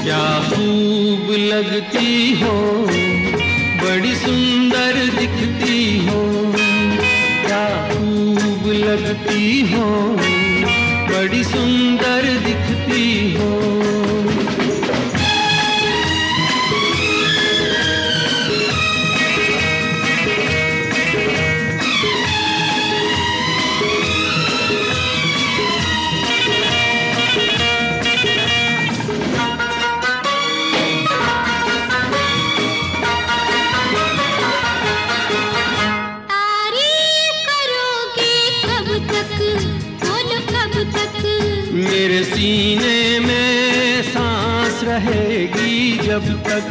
क्या खूब लगती हो, बड़ी सुंदर दिखती हो। क्या खूब लगती हो, बड़ी सुंदर दिखती हो। मेरे सीने में सांस रहेगी जब तक।